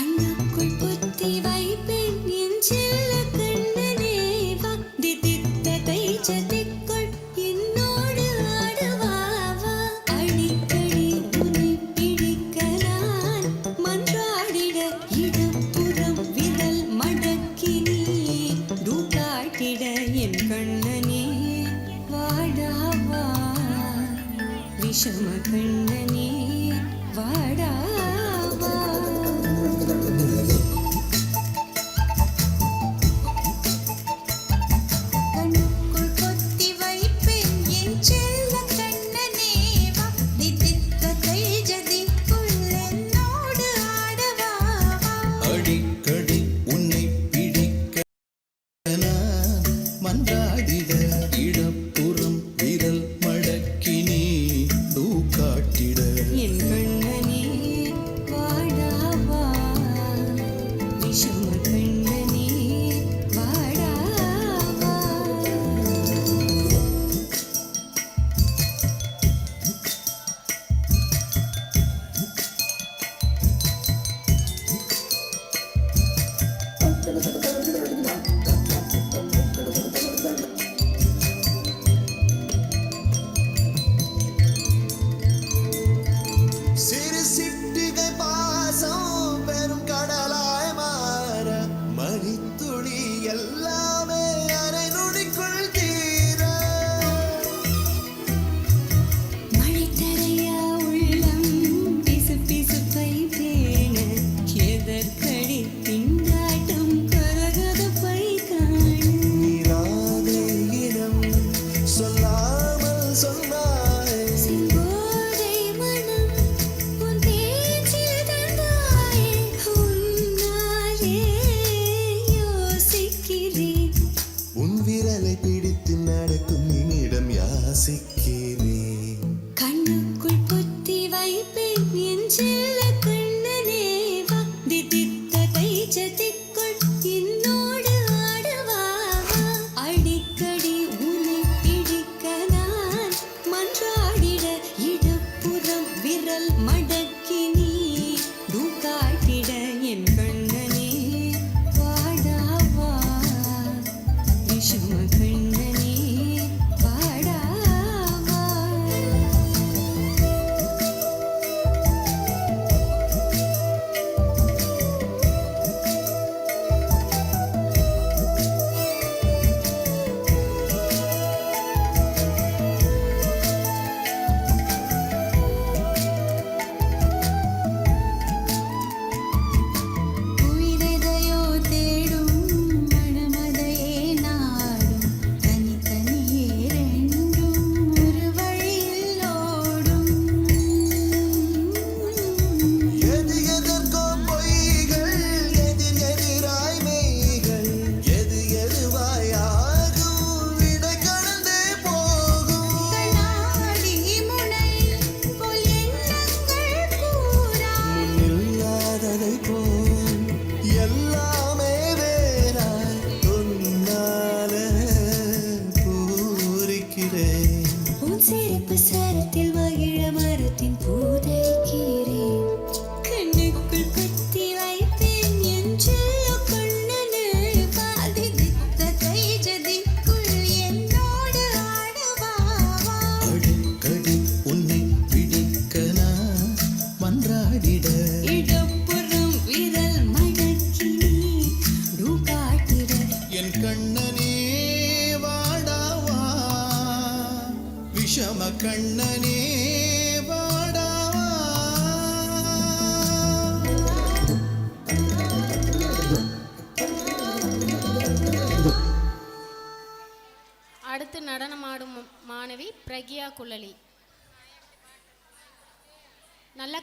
கண்ணுக்குள் புத்தி வைப்பேன் என் செல்ல கண்ணனே வா தித்தித்ததை சதிக்குள் என்னோடு ஆடுவாவா அடிக்கடி உன்னை பிடிக்க நான் மன்றாடிட இடப்புறம் விரல் மடக்கி நீ தூக்காட்டிட என் கண்ணனே வாடாவா விஷம கண்ணனே வாடா கண்ணுக்குள் புத்தி வைப்பேன் என் செல்ல கண்ணனே வா தித்தித்ததை சதிக்குள் என்னோடு ஆடுவாவா அடிக்கடி உன்னை பிடிக்க நான் மன்றாடிட இடப்புறம் விரல் மடக்கி நீ தூக்காட்டிட என் கண்ணனே வாடாவா விஷம கண்ணனே கண்ணனே வாடாவா. அடுத்து நடனமாடும் மாணவி பிரக்யா குழலி. நல்ல